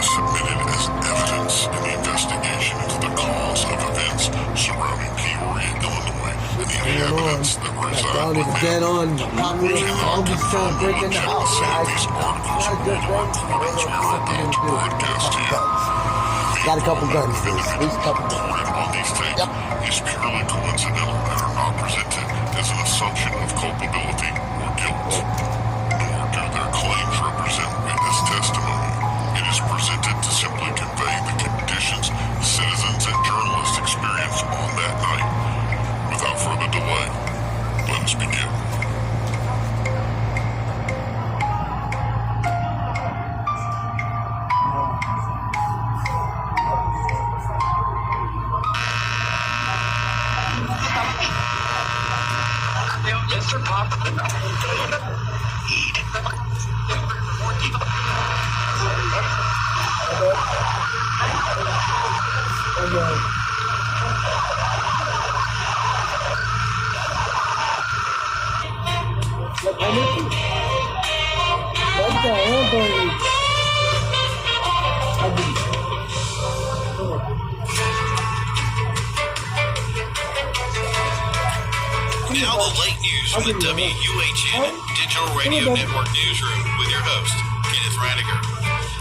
submitted as evidence in the investigation into the cause of events surrounding Peoria, Illinois, and the evidence that reside Dead within. on. I'm just trying to break in the house, guys. These articles Not a good are thing. recordings we are about to broadcast to you. Got a couple guns, please. At least a couple guns. Recorded on these tapes is purely coincidental and are not presented as an assumption of culpability or guilt, nor do their claims represent witness testimony. It is presented to simply convey the conditions citizens and journalists experienced on that night. Without further delay, let us begin. Now the late news from the WUHN Digital Radio Network newsroom with your host, Kenneth Radiger.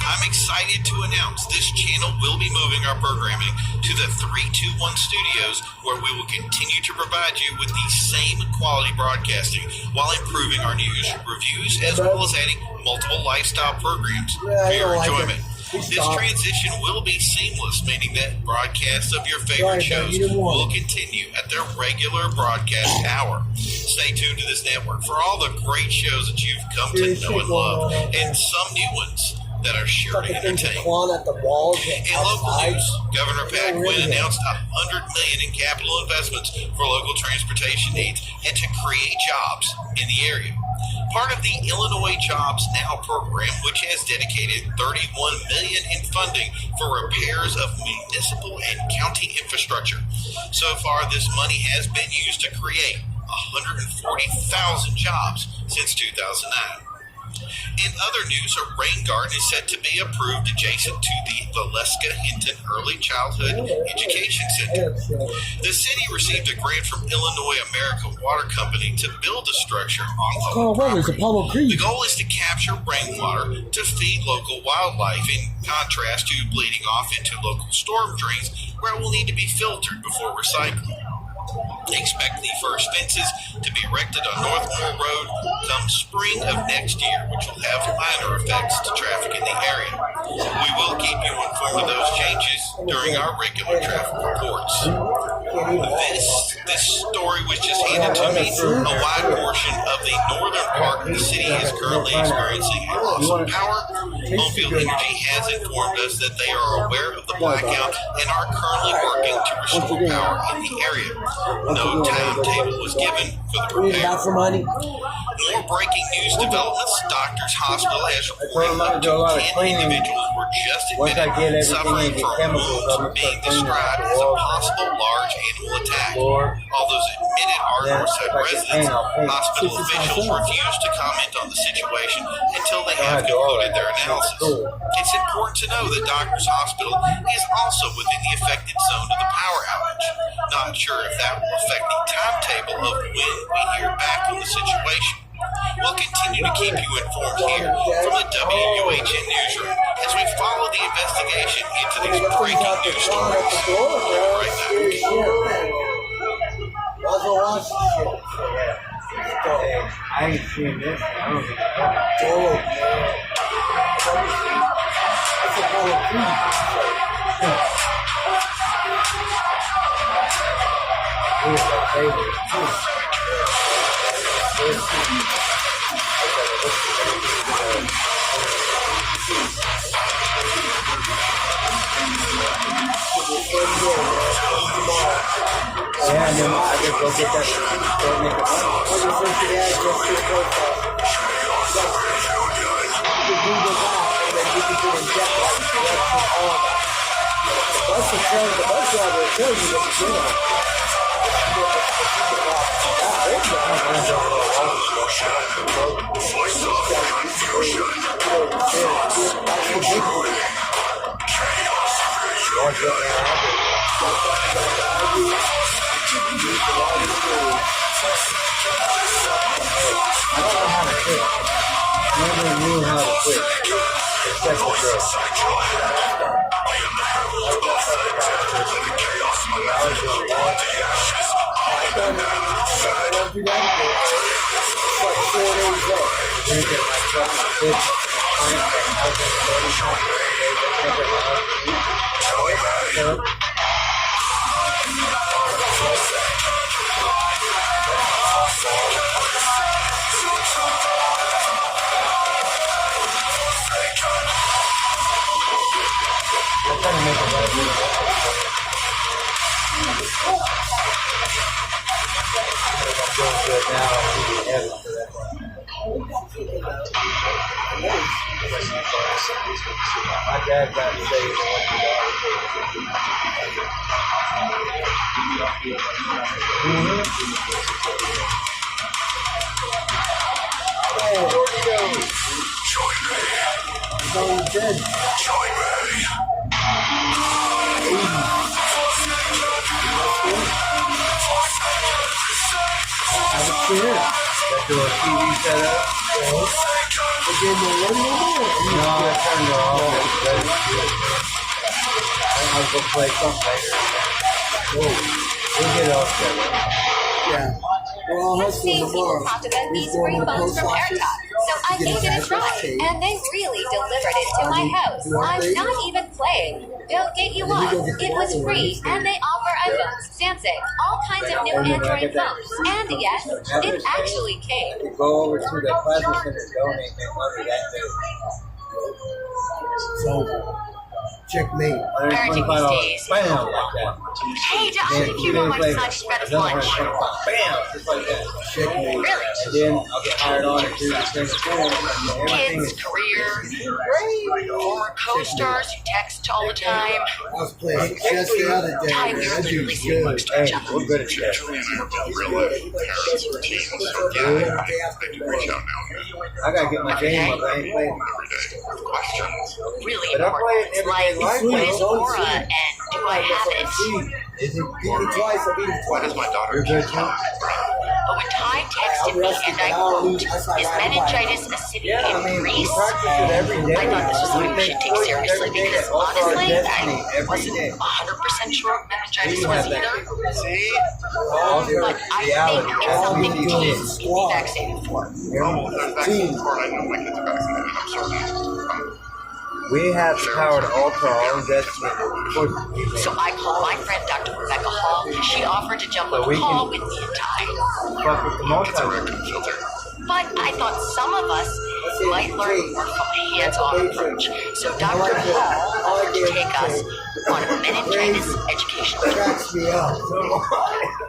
I'm excited to announce this channel will be moving our programming to the 321 studios, where we will continue to provide you with the same quality broadcasting while improving our news, reviews, as well as adding multiple lifestyle programs for your enjoyment. This transition will be seamless, meaning that broadcasts of your favorite shows will continue at their regular broadcast hour. Stay tuned to this network for all the great shows that you've come to know and love, and some new ones that are sure to entertain. In local news, Governor Pat Quinn announced $100 million in capital investments for local transportation needs and to create jobs in the area. Part of the Illinois Jobs Now program, which has dedicated $31 million in funding for repairs of municipal and county infrastructure. So far, this money has been used to create 140,000 jobs since 2009. In other news, a rain garden is set to be approved adjacent to the Valeska Hinton Early Childhood Education Center. The city received a grant from Illinois American Water Company to build a structure on public property. The goal is to capture rainwater to feed local wildlife, in contrast to bleeding off into local storm drains where it will need to be filtered before recycling. Expect the first fences to be erected on Northmore Road come spring of next year, which will have minor effects to traffic in the area. We will keep you informed of those changes during our regular traffic reports. This story was just handed to me. A wide portion of the northern part of the city is currently experiencing a loss of power. Homefield Energy has informed us that they are aware of the blackout and are currently working to restore power in the area. No timetable was given for the repair. More breaking news developments. Doctors Hospital has reported up to 10 individuals were just admitted suffering from wounds being described as a possible large animal attack. All those admitted are Northside residents. Hospital officials refuse to comment on the situation until they have concluded their analysis. It's important to know that Doctors Hospital is also within the affected zone of the power outage. Not sure if that will affect the timetable of when we hear back on the situation. We'll continue to keep you informed here from the WUHN newsroom as we follow the investigation into these breaking news stories. Right I ain't seen this. I don't think it's a Call of Duty. Here's my favorite. Yeah, and then I just go get that. Go make it money. What you think today? Just get close to you can do the that, and then you can do inject like direction, all of that. The bus driver will tell you what you're doing. Watch it I don't know how to quit. Never knew how to quit. Except for this. I'm trying to make a better video. I'm doing good now. I'm doing heavy for that one. My dad got saved and went to God. Hey, so he said, have a chair. Got your TV set up. It gave me a little more. No, I turned it off. I'll go play something later. Whoa, we'll get it all together. Yeah. Well, I'll hustle tomorrow. Talked about these free phones from AirTalk, so I gave it a try, and they really delivered it to my house. I'm not even playing. They'll get you one. It was free, and they offer iPhones, Samsung, all kinds of new Android phones. And yes, it actually came. Go over to the plasma center, donate, and money that day. So, checkmate. Parenting these days. Bam, like that. Hey, Josh, if you want my son to spread his lunch. Bam, just like that. Checkmate. Really? And then I'll get hired on to do the same thing. Everything Kids, is career, former co-stars who text all the time. I was playing chess the other day. Ty, Man, we're that literally dude's seeing good. much Hey, touch on we're good at that. Usually in real life, parents or teens, so yeah, they do reach out now and then. I gotta get my game up. I ain't playing. Every day with questions. really But I play it important. every day Like, life, what is man. aura and do I have it? Is it Beat me twice, I beat him Why twice. does my daughter You're good, keep huh? telling me, Brian? But when Ty texted me, and I quote, is meningitis a city Yeah, I in mean, we Greece? practice it every day. I thought this was something we should take seriously because honestly, I every day. wasn't 100% sure what meningitis You was have that. either. See? But I think it's something teens can be vaccinated for. Oh, there's vaccines for it. I know my kids are vaccinated. I'm certain. We have the power to alter our own destiny. So I called my friend Dr. Rebecca Hall. She offered to jump on But we a call can- with me and Ty. Fuck with the It's a multi. rectum filter. But I thought some of us might learn more from a hands-on approach. So Dr. Hall offered to take us on a meningitis education tour. Cracks me up.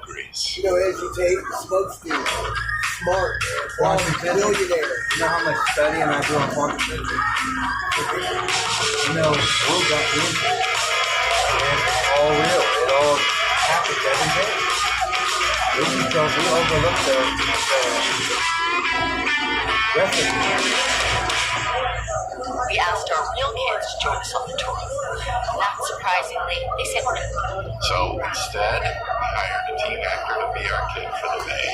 Greece. You know, educate, smoke steal, smart, Washington. millionaire. You know how much studying I do on quantum physics? You know, we'll got into it. And it's all real. It all happens every day. We overlook the recipe. We asked our real kids to join us on the tour. Not surprisingly, they said no. So instead, we hired a teen actor to be our kid for the day.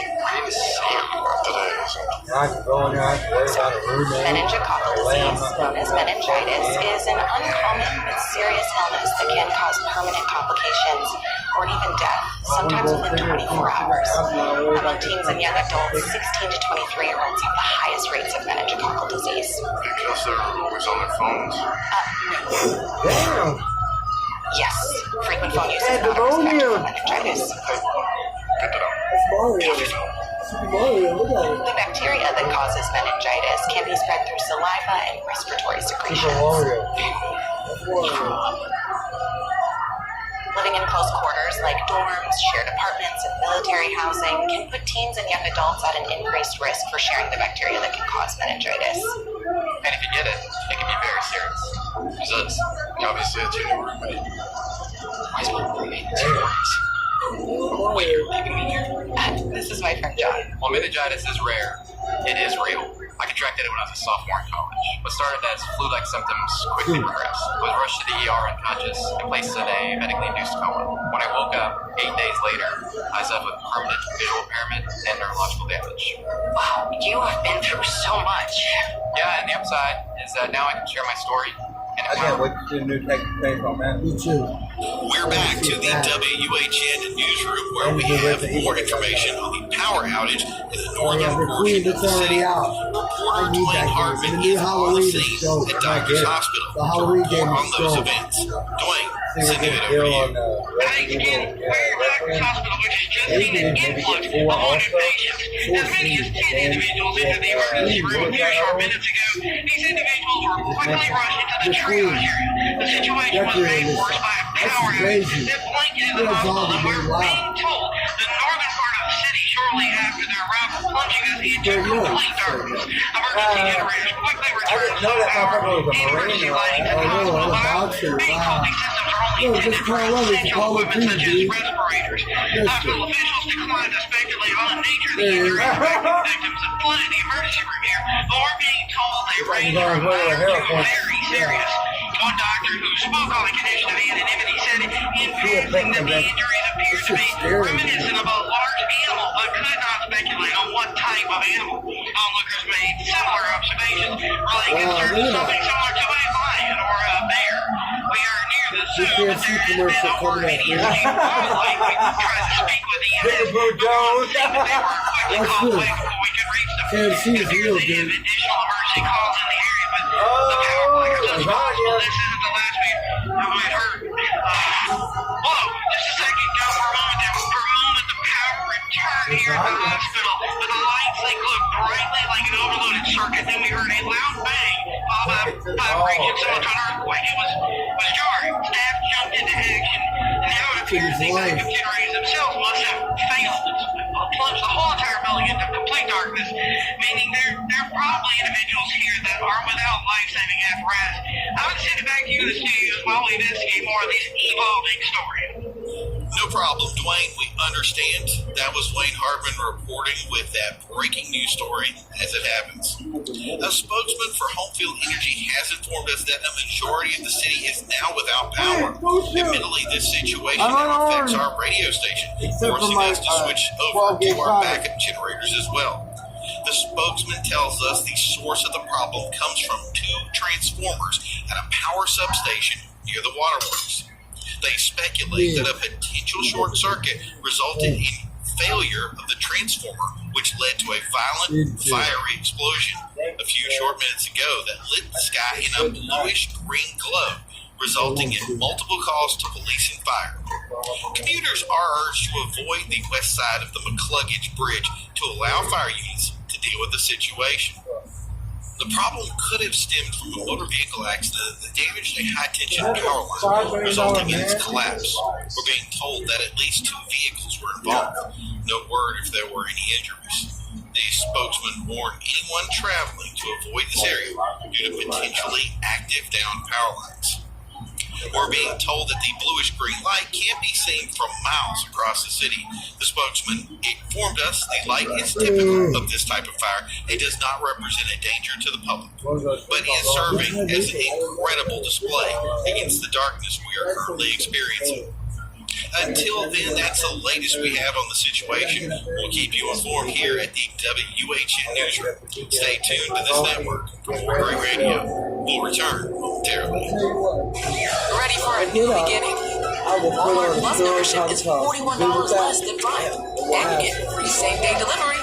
Today, so I can go in there, I can worry about a roommate. Meningococcal disease, known as meningitis, is an uncommon but serious illness that can cause permanent complications or even death, sometimes within 24 hours. Among teens and young adults, 16 to 23-year-olds have the highest rates of meningococcal disease. because they're always on their phones. Damn! Yes, frequent phone use is Hey, not a risk factor Devonia. for meningitis. Good to know. That's Mario. Super Mario, look at him. The bacteria that causes meningitis can be spread through saliva and respiratory Super secretions. Mario. That's Mario. Living in close quarters like dorms, shared apartments, and military housing can put teens and young adults at an increased risk for sharing the bacteria that can cause meningitis. And if you get it, it can be very serious. Because obviously it's your roommate. Why is my roommate two words? Wait, you're leaving me here? This is my friend John. Well, meningitis is rare. It is real. I can contracted it when I was a sophomore in college. What started as flu-like symptoms quickly progressed. I was rushed to the ER unconscious and placed in a medically induced coma. When I woke up 8 days later, I suffered with permanent visual impairment and neurological damage. Wow, you have been through so much. Yeah, and the upside is that now I can share my story. And I can't wait to see the new Take on that. Me too. We're back to the WHN newsroom where we have more information on the power outage in the northern portion of the city. Reporter Dwayne Hartman is on the scene at Doctors Hospital to report on those events. Dwayne, sending it over to you. Thanks again. We're at Doctors Hospital, which has just seen an influx of wounded patients. As many as 10 individuals entered the emergency room a few short minutes ago. These individuals were quickly rushed into the triage area. The situation was made worse by a power outage that blanketed the hospital, and we're being told the northern part of the city shortly after their arrival, plunging us into complete darkness. Emergency generators quickly returned to power, and emergency lighting to the hospital. Being told these systems are only intended for essential equipment such as respirators. Hospital officials declined to speculate on the nature of the injuries affecting victims that flooded the emergency room here, but we're being told they range from mild to very serious. One doctor who spoke on the condition of anonymity said in passing that the injuries appeared to be reminiscent of a large animal, but could not speculate on what type of animal. Onlookers made similar observations, relating concerns to something similar to a lion or a bear. We are near the zoo, but there has been over any escape wildlife. We tried to speak with the EMS, but we couldn't see that they were quickly called away before we could reach them. It appears they have additional emergency calls in the area, but the power blackouts is possible. This isn't the last we've heard. Whoa, just a second ago, for a moment, the power returned here at the hospital. But the lights, they glowed brightly like an overloaded circuit. Then we heard a loud bang, followed by a vibration similar to an earthquake. It was jarring. Staff jumped into action. And now it appears the backup generators themselves must have failed to plunge the whole entire building into complete darkness, meaning there are probably individuals here that are without life-saving apparatus. I would send it back to you in the studios while we investigate more of these evolving stories. No problem, Dwayne. We understand. That was Wayne Hartman reporting with that breaking news story as it happens. A spokesman for Homefield Energy has informed us that a majority of the city is now without power. Admittedly, this situation now affects our radio station, forcing us to switch over to our backup generators as well. The spokesman tells us the source of the problem comes from two transformers at a power substation near the waterworks. They speculate that a potential short circuit resulted in failure of the transformer, which led to a violent, fiery explosion a few short minutes ago that lit the sky in a bluish-green glow, resulting in multiple calls to police and fire. Commuters are urged to avoid the west side of the McCluggage Bridge to allow fire units to deal with the situation. The problem could have stemmed from a motor vehicle accident that damaged a high-tension power line, resulting in its collapse. We're being told that at least 2 vehicles were involved. No word if there were any injuries. The spokesman warned anyone traveling to avoid this area due to potentially active down power lines. We're being told that the bluish-green light can be seen from miles across the city. The spokesman informed us the light is typical of this type of fire and does not represent a danger to the public, but is serving as an incredible display against the darkness we are currently experiencing. Until then, that's the latest we have on the situation. We'll keep you informed here at the WHN Newsroom. Stay tuned to this network for more great radio. We'll return momentarily. Ready for a new beginning? Walmart Plus membership is $41 less than Prime. And you get free same-day delivery,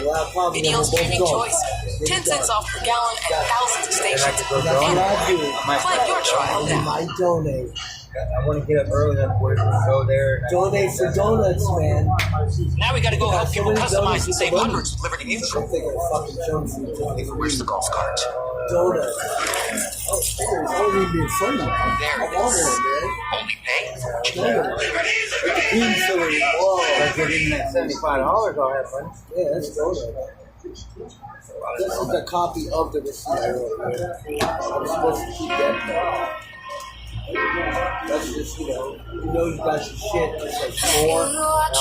video streaming choice, 10 cents off per gallon at thousands of stations, and claim your trial now. I donate. I want to get up early enough where we can go there. Donate for donuts, man. Now we gotta go help people customize and save hundreds with Liberty I'm Mutual. thinking of fucking junk food. Where's the golf cart? Donuts. Oh, shit, there's only be funny. There I it want is. one, man. Only pay. Donuts. Green chili. Whoa. If you're getting that $75, I'll have fun. Yeah, that's donut. This is a copy of the receipt I wrote. I'm supposed to keep that. That's just, you got your shit, just like more.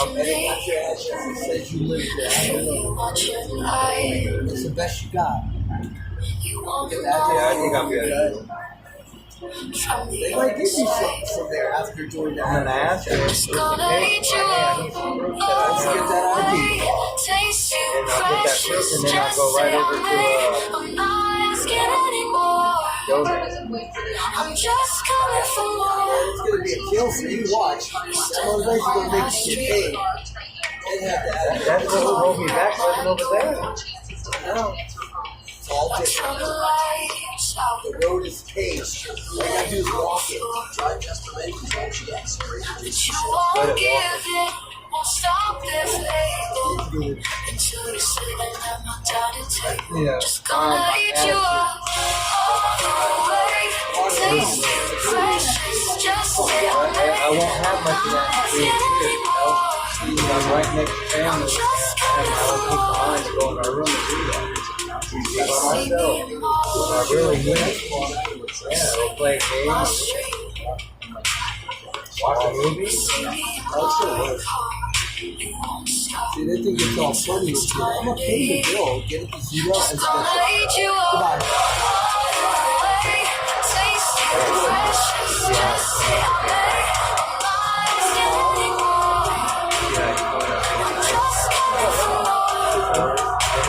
And it says you live there. I don't know. It's the best you got. Yeah, I think I'm good. They might give you something from there after doing that. I'm gonna ask her. Just gonna eat you up. Let's get that ID. Taste you And I'll get that fresh. first, and then I'll go right over to I'm not asking anymore. Yoda. I'm just coming for more. It's gonna be a kill for you. Watch. That motivation's gonna make you get paid. They have that. That's what will hold me back living over there. No. It's all different. Turn the lights out. The road is paved. All you gotta do is walk it. You won't give it. Won't stop this label until you say that I'm not down to take. Yeah. Just gonna eat you up all the way. Taste you fresh. Just stay on I won't have much of that being here. I'm right next to family, and I won't take behind to go in our room and do that. By myself. When I really need it, yeah, we'll play a game, watch a movie. That's the worst. See, they think it's all funny and shit. I'm gonna pay the bill, get it to zero, and spend it. Goodbye.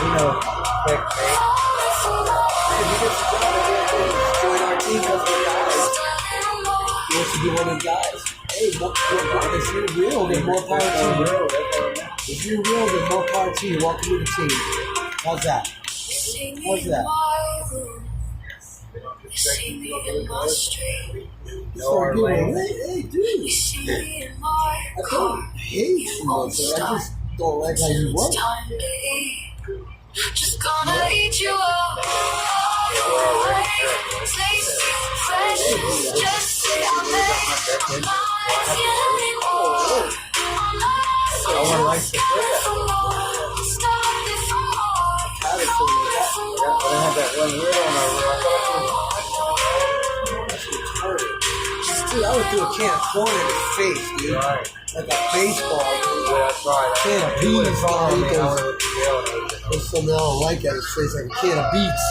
You know, quick thing. Join our team because we're guys. He wants to be one of the guys. Hey, if you're real, then more power to you. If you're real, then more power to you. Welcome to the team. How's that? How's that? Start giving, hey, dude. I don't hate you, but I just don't like how you work. Just gonna eat you up all the way. Taste you fresh. Just stay on there. I'm not asking anymore. I'm not asking for more. Stop it for more. I have that one weirdo on my room. Dude, I would do a can of corn in his face, dude. Right. Like a baseball, dude. Yeah, that's right. Can of He would have beans, followed me. I man. would have jailed him. There's something I don't like at his face, like a can of beets.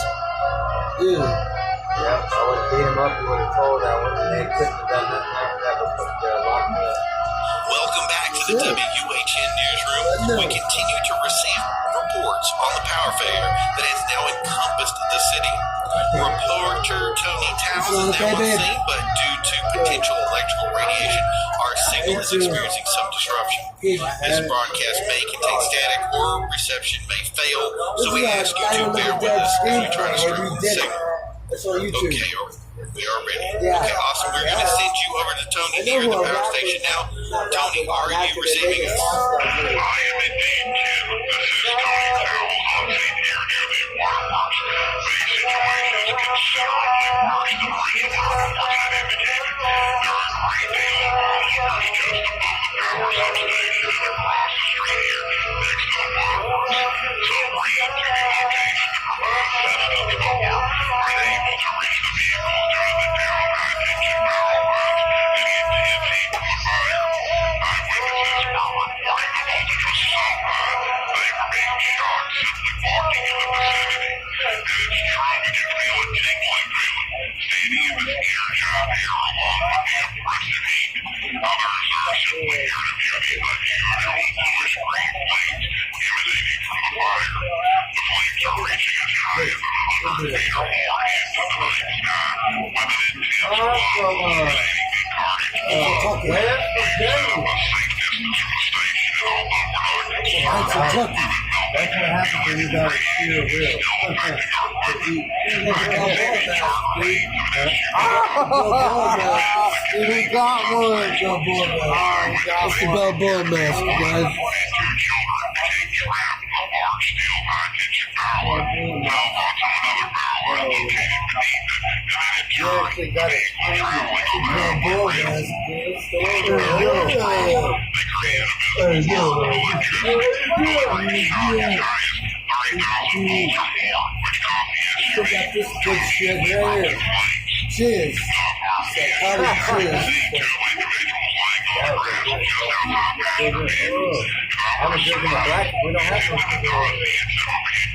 Dude. Yeah, I would have beat him up. He would have told that one. They couldn't have done nothing after that. But put locked me up. Welcome back to the WUHN Newsroom. We continue to receive reports on the power failure that has now encompassed the city. Reporter Tony Townsend now on scene, but due to potential electrical radiation, our signal is experiencing some disruption. This broadcast may contain static or reception may fail, so we ask you to bear with us as we try to strengthen the signal. That's on YouTube. Okay, we are ready. Yeah. Okay, awesome. We're going to send you over to Tony here at the power station now. Tony, are you receiving us? I am indeed, Tim. This is Tony Powell on scene here near the waterworks. The situation is considerably worse than originally reports had indicated. There are great deal of onlookers just above the power substation and across the street here next to the waterworks. So read to your location to provide assistance to the work. Are they able to reach the vehicles during the down high-tension power lines and intense heat from the fire? Eyewitnesses were reporting the voltage was so high they were being shocked simply walking in the vicinity. And it's true, you can feel a tingling feeling standing in this ear job here along with the oppressive heat. Others are simply here to view the unusual bluish-green flames emanating from the fire. The flames are reaching as high as 100 feet or more into the night sky with an intense glow emanating the carnage below. We have a safe distance from the station, and although we're not concerned with it That's what happens when you got a steer wheel. We got one, Joe Boy. It's the Balboa mask, guys. You actually got it. Balboa mask, Still got this good shit right here. Cheers. Cheers. I'm a drinking a black. We don't have no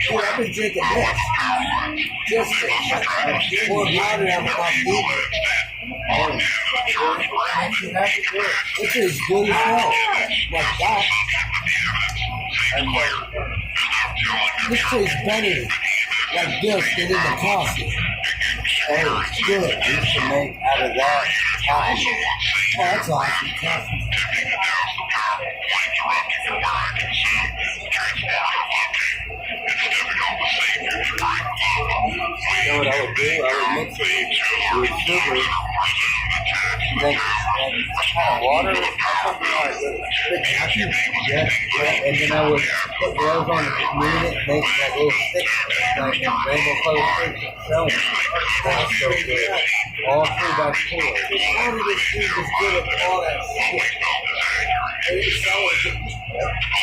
Dude, I've been drinking this. Just this. Pour water out of my feet. This is good as hell. Like that. This tastes better like this than in the coffee. Hey, it's good. I used to make out of that coffee. Oh, that's awesome. Coffee. You know what I would do? I would mix it with sugar and kind of water or something like that. Yeah, and then I would put gloves on and knead it, make like little sticks, like rainbow colored sticks and sell them. That's so good. All 3 by 4. How did this dude just get up all that shit? And he sell it.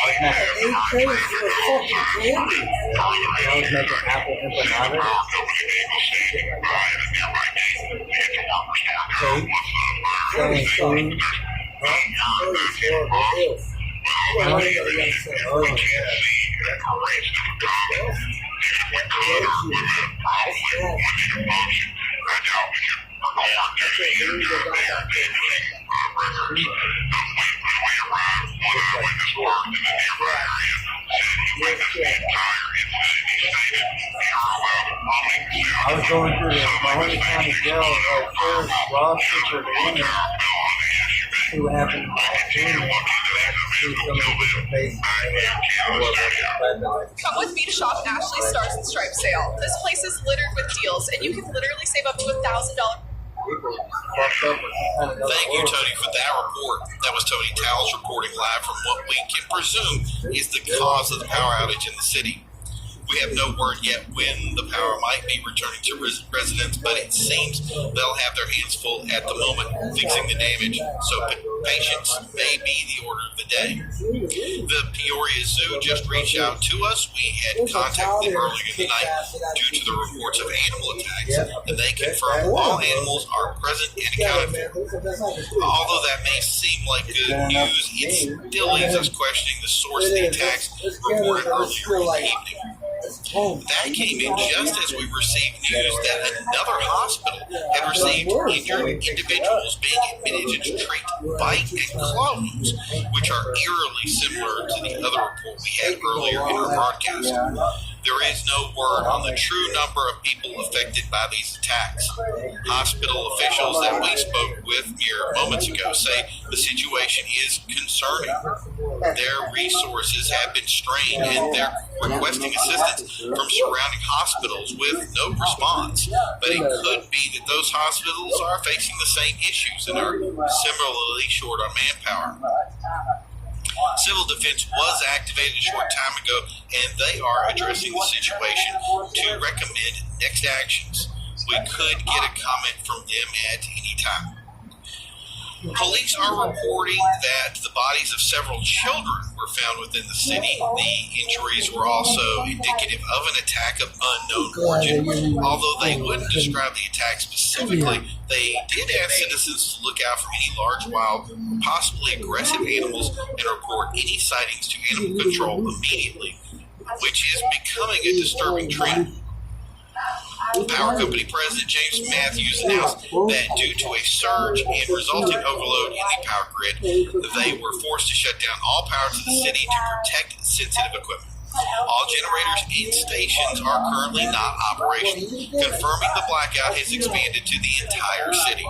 8 crates for fucking candy. I was making apple empanadas. Cake. Selling food. Oh, yeah. I was going through the Mahoney County Jail first, roster for the women. See what happened see some of the different faces. Come with me to shop Ashley Stars and Stripes sale. This place is littered with deals, and you can literally save up to $1,000. Thank you, Tony, for that report. That was Tony Towles reporting live from what we can presume is the cause of the power outage in the city. We have no word yet when the power might be returning to residents, but it seems they'll have their hands full at the moment fixing the damage, so patience may be the order of the day. The Peoria Zoo just reached out to us. We had contacted them earlier in the night due to the reports of animal attacks, and they confirmed all animals are present and accounted for. Although that may seem like good news, it still leaves us questioning the source of the attacks reported earlier in the evening. That came in just as we received news that another hospital had received injured individuals being admitted to treat bite and claw wounds, which are eerily similar to the other report we had earlier in our broadcast. There is no word on the true number of people affected by these attacks. Hospital officials that we spoke with mere moments ago say the situation is concerning. Their resources have been strained and they're requesting assistance from surrounding hospitals with no response. But it could be that those hospitals are facing the same issues and are similarly short on manpower. Civil Defense was activated a short time ago, and they are addressing the situation to recommend next actions. We could get a comment from them at any time. Police are reporting that the bodies of several children were found within the city. The injuries were also indicative of an attack of unknown origin. Although they wouldn't describe the attack specifically, they did ask citizens to look out for any large, wild, or possibly aggressive animals and report any sightings to animal control immediately, which is becoming a disturbing trend. Power Company President James Matthews announced that due to a surge and resulting overload in the power grid, they were forced to shut down all power to the city to protect sensitive equipment. All generators and stations are currently not operational, confirming the blackout has expanded to the entire city.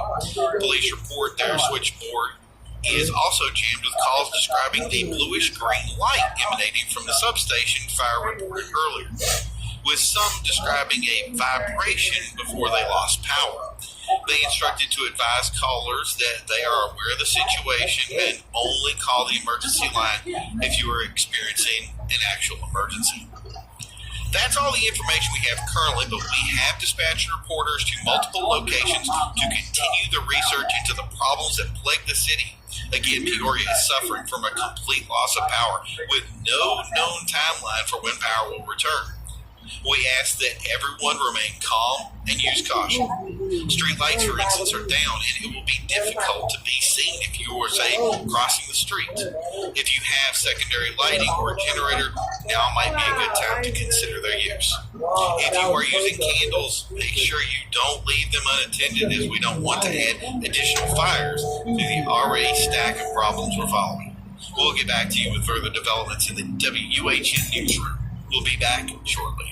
Police report their switchboard is also jammed with calls describing the bluish-green light emanating from the substation fire reported earlier, with some describing a vibration before they lost power. They instructed to advise callers that they are aware of the situation and only call the emergency line if you are experiencing an actual emergency. That's all the information we have currently, but we have dispatched reporters to multiple locations to continue the research into the problems that plague the city. Again, Peoria is suffering from a complete loss of power with no known timeline for when power will return. We ask that everyone remain calm and use caution. Street lights, for instance, are down, and it will be difficult to be seen if you are, say, crossing the street. If you have secondary lighting or a generator, now might be a good time to consider their use. If you are using candles, make sure you don't leave them unattended, as we don't want to add additional fires to the already stack of problems we're following. We'll get back to you with further developments in the WUHN newsroom. We'll be back shortly.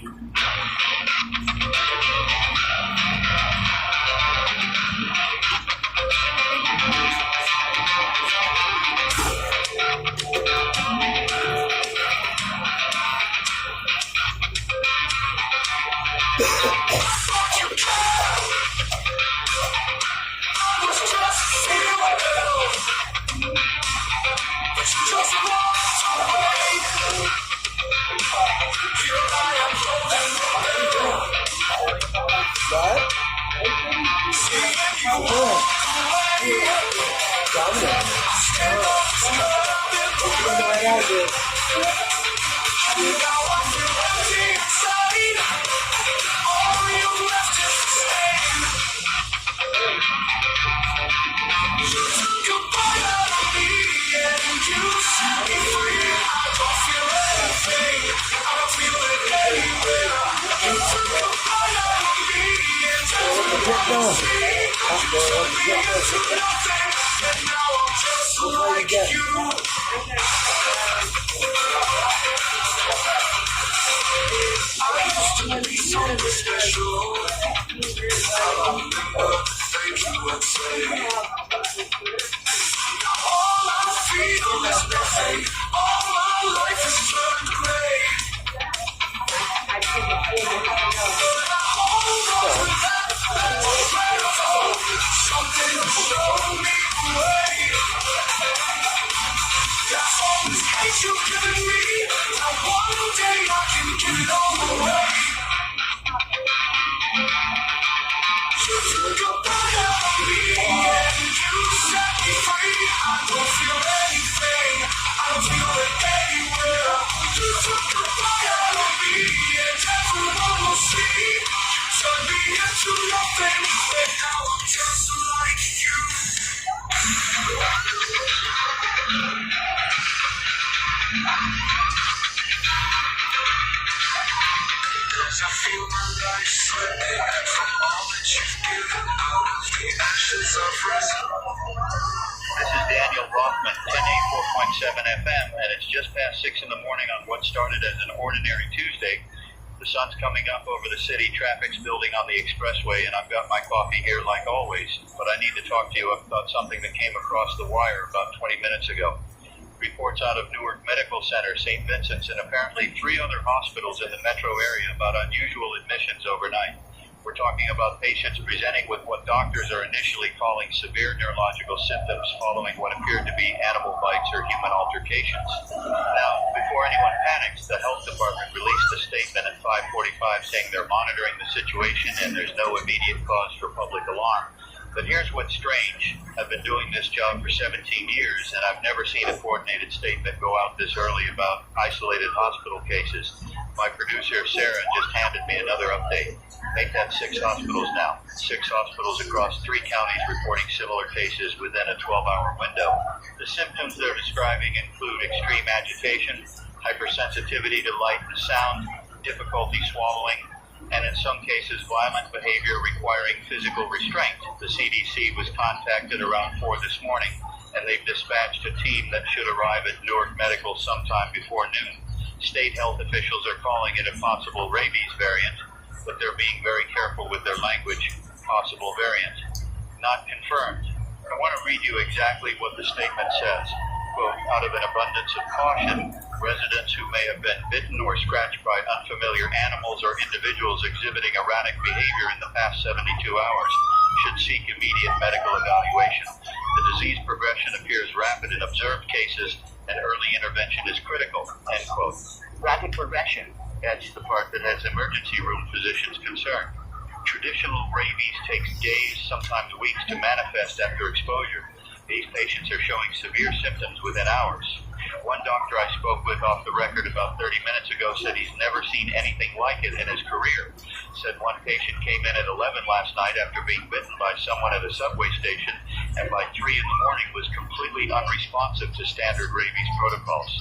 This is Daniel Rothman, 1084.7 FM, and it's just past 6 in the morning on what started as an ordinary Tuesday. The sun's coming up over the city, traffic's building on the expressway, and I've got my coffee here like always. But I need to talk to you about something that came across the wire about 20 minutes ago. Reports out of Newark Medical Center, St. Vincent's, and apparently 3 other hospitals in the metro area about unusual admissions overnight. We're talking about patients presenting with what doctors are initially calling severe neurological symptoms following what appeared to be animal bites or human altercations. Now, before anyone panics, the health department released a statement at 5:45 saying they're monitoring the situation and there's no immediate cause for public alarm. But here's what's strange. I've been doing this job for 17 years, and I've never seen a coordinated statement go out this early about isolated hospital cases. My producer, Sarah, just handed me another update. Make that 6 hospitals now. 6 hospitals across 3 counties reporting similar cases within a 12-hour window. The symptoms they're describing include extreme agitation, hypersensitivity to light and sound, difficulty swallowing, and in some cases violent behavior requiring physical restraint. The CDC was contacted around 4 this morning, and they've dispatched a team that should arrive at Newark Medical sometime before noon. State health officials are calling it a possible rabies variant, but they're being very careful with their language. Possible variant. Not confirmed. I want to read you exactly what the statement says. Quote, out of an abundance of caution, residents who may have been bitten or scratched by unfamiliar animals or individuals exhibiting erratic behavior in the past 72 hours should seek immediate medical evaluation. The disease progression appears rapid in observed cases, and early intervention is critical. End quote. Rapid progression. That's the part that has emergency room physicians concerned. Traditional rabies takes days, sometimes weeks, to manifest after exposure. These patients are showing severe symptoms within hours. One doctor I spoke with off the record about 30 minutes ago said he's never seen anything like it in his career. Said one patient came in at 11 last night after being bitten by someone at a subway station, and by 3 in the morning was completely unresponsive to standard rabies protocols.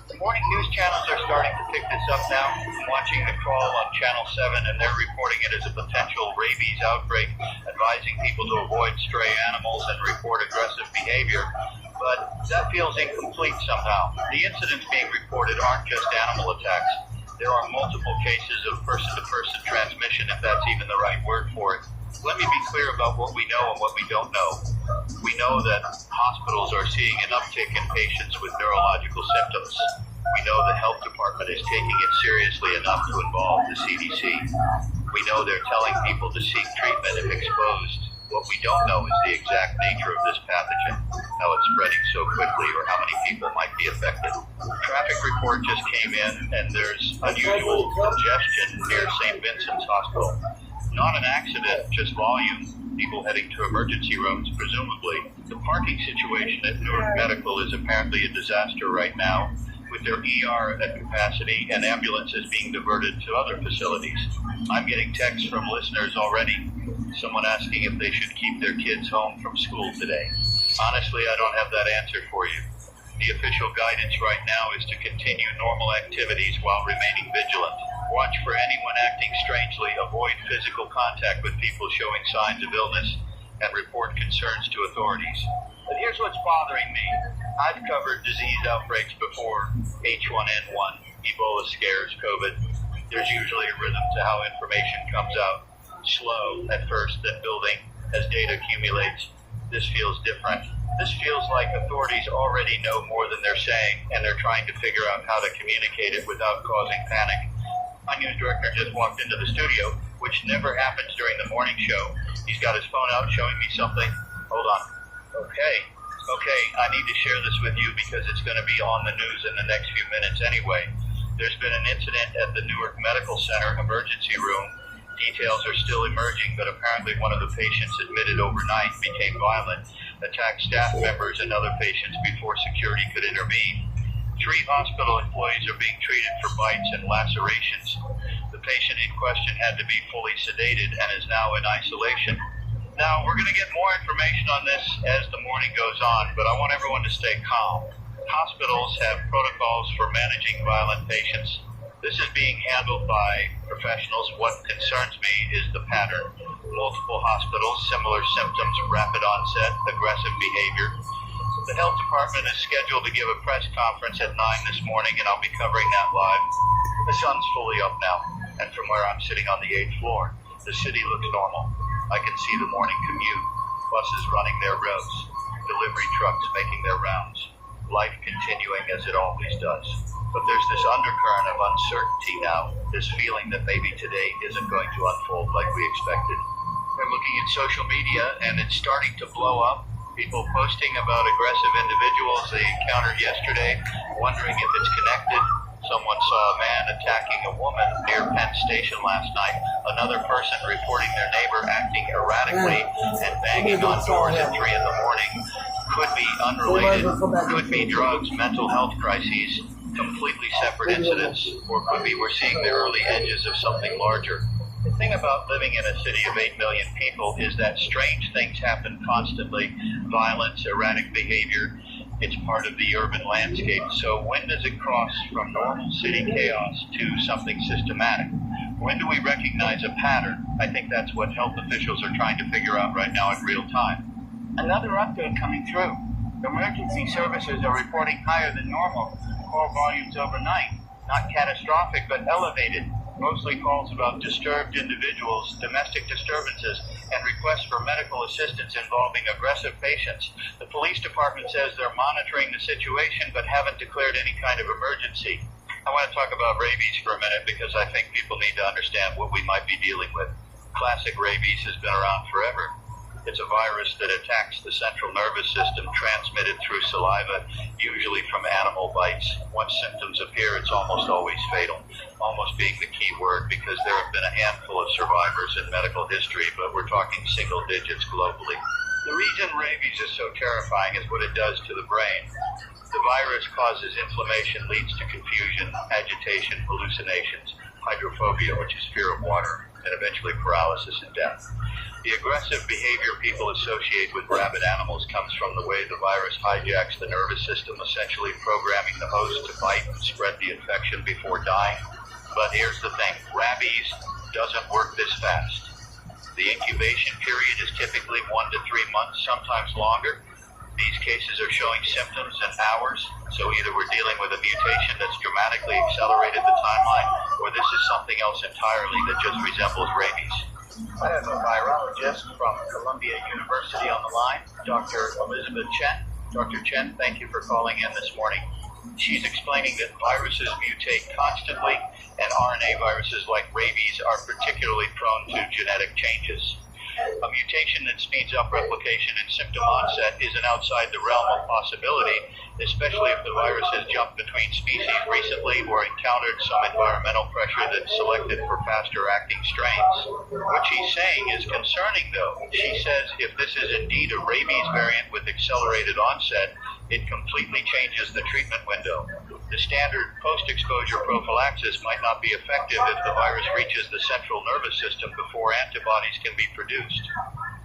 The morning news channels are starting to pick this up now. I'm watching the call on Channel 7, and they're reporting it as a potential rabies outbreak, advising people to avoid stray animals and report aggressive behavior. But that feels incomplete somehow. The incidents being reported aren't just animal attacks. There are multiple cases of person-to-person transmission, if that's even the right word for it. Let me be clear about what we know and what we don't know. We know that hospitals are seeing an uptick in patients with neurological symptoms. We know the health department is taking it seriously enough to involve the CDC. We know they're telling people to seek treatment if exposed. What we don't know is the exact nature of this pathogen, how it's spreading so quickly, or how many people might be affected. Traffic report just came in, and there's unusual congestion near St. Vincent's Hospital. Not an accident, just volume. People heading to emergency rooms, presumably. The parking situation at Newark Medical is apparently a disaster right now, with their ER at capacity and ambulances being diverted to other facilities. I'm getting texts from listeners already. Someone asking if they should keep their kids home from school today. Honestly, I don't have that answer for you. The official guidance right now is to continue normal activities while remaining vigilant. Watch for anyone acting strangely, avoid physical contact with people showing signs of illness, and report concerns to authorities. But here's what's bothering me. I've covered disease outbreaks before, H1N1, Ebola scares, COVID. There's usually a rhythm to how information comes out. Slow at first, then building as data accumulates. This feels different. This feels like authorities already know more than they're saying, and they're trying to figure out how to communicate it without causing panic. My news director just walked into the studio, which never happens during the morning show. He's got his phone out showing me something. Hold on. Okay, I need to share this with you because it's going to be on the news in the next few minutes anyway. There's been an incident at the Newark Medical Center emergency room. Details are still emerging, but apparently one of the patients admitted overnight became violent, attacked staff members and other patients before security could intervene. 3 hospital employees are being treated for bites and lacerations. The patient in question had to be fully sedated and is now in isolation. Now, we're going to get more information on this as the morning goes on, but I want everyone to stay calm. Hospitals have protocols for managing violent patients. This is being handled by professionals. What concerns me is the pattern. Multiple hospitals, similar symptoms, rapid onset, aggressive behavior. The health department is scheduled to give a press conference at 9 this morning, and I'll be covering that live. The sun's fully up now, and from where I'm sitting on the 8th floor, the city looks normal. I can see the morning commute, buses running their routes, delivery trucks making their rounds, life continuing as it always does. But there's this undercurrent of uncertainty now, this feeling that maybe today isn't going to unfold like we expected. We're looking at social media, and it's starting to blow up. People posting about aggressive individuals they encountered yesterday, wondering if it's connected. Someone saw a man attacking a woman near Penn Station last night. Another person reporting their neighbor acting erratically and banging on doors at 3 in the morning. Could be unrelated, could be drugs, mental health crises, completely separate incidents, or could be we're seeing the early edges of something larger. The thing about living in a city of 8 million people is that strange things happen constantly. Violence, erratic behavior, it's part of the urban landscape. So when does it cross from normal city chaos to something systematic? When do we recognize a pattern? I think that's what health officials are trying to figure out right now in real time. Another update coming through. Emergency services are reporting higher than normal call volumes overnight. Not catastrophic, but elevated. Mostly calls about disturbed individuals, domestic disturbances, and requests for medical assistance involving aggressive patients. The police department says they're monitoring the situation but haven't declared any kind of emergency. I want to talk about rabies for a minute because I think people need to understand what we might be dealing with. Classic rabies has been around forever. It's a virus that attacks the central nervous system, transmitted through saliva, usually from animal bites. Once symptoms appear, it's almost always fatal. Almost being the key word, because there have been a handful of survivors in medical history, but we're talking single digits globally. The reason rabies is so terrifying is what it does to the brain. The virus causes inflammation, leads to confusion, agitation, hallucinations, hydrophobia, which is fear of water, and eventually paralysis and death. The aggressive behavior people associate with rabid animals comes from the way the virus hijacks the nervous system, essentially programming the host to bite and spread the infection before dying. But here's the thing, rabies doesn't work this fast. The incubation period is typically 1 to 3 months, sometimes longer. These cases are showing symptoms in hours, so either we're dealing with a mutation that's dramatically accelerated the timeline, or this is something else entirely that just resembles rabies. I have a virologist from Columbia University on the line, Dr. Elizabeth Chen. Dr. Chen, thank you for calling in this morning. She's explaining that viruses mutate constantly, and RNA viruses like rabies are particularly prone to genetic changes. A mutation that speeds up replication and symptom onset isn't outside the realm of possibility, especially if the virus has jumped between species recently or encountered some environmental pressure that selected for faster acting strains. What she's saying is concerning, though. She says if this is indeed a rabies variant with accelerated onset, it completely changes the treatment window. The standard post-exposure prophylaxis might not be effective if the virus reaches the central nervous system before antibodies can be produced.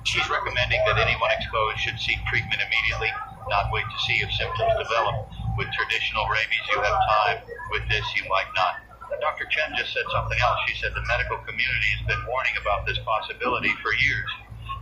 She's recommending that anyone exposed should seek treatment immediately, not wait to see if symptoms develop. With traditional rabies, you have time. With this, you might not. Dr. Chen just said something else. She said the medical community has been warning about this possibility for years.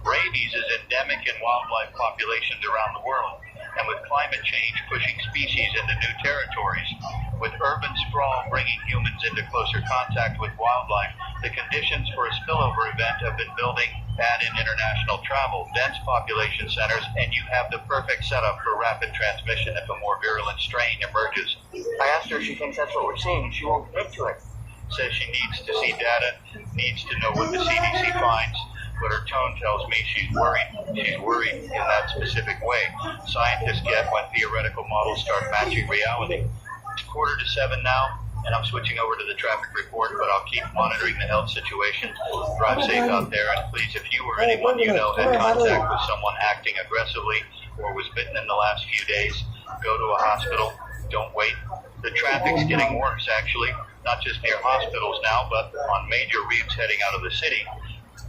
Rabies is endemic in wildlife populations around the world, and with climate change pushing species into new territories, with urban sprawl bringing humans into closer contact with wildlife, the conditions for a spillover event have been building. Add in international travel, dense population centers, and you have the perfect setup for rapid transmission if a more virulent strain emerges. I asked her if she thinks that's what we're seeing. She won't commit to it. Says she needs to see data, needs to know what the CDC finds. But her tone tells me she's worried. She's worried in that specific way scientists get when theoretical models start matching reality. It's 6:45 now, and I'm switching over to the traffic report, but I'll keep monitoring the health situation. Drive safe out there, and please, if you or anyone you know had contact with someone acting aggressively or was bitten in the last few days, go to a hospital. Don't wait. The traffic's getting worse, actually, not just near hospitals now, but on major routes heading out of the city.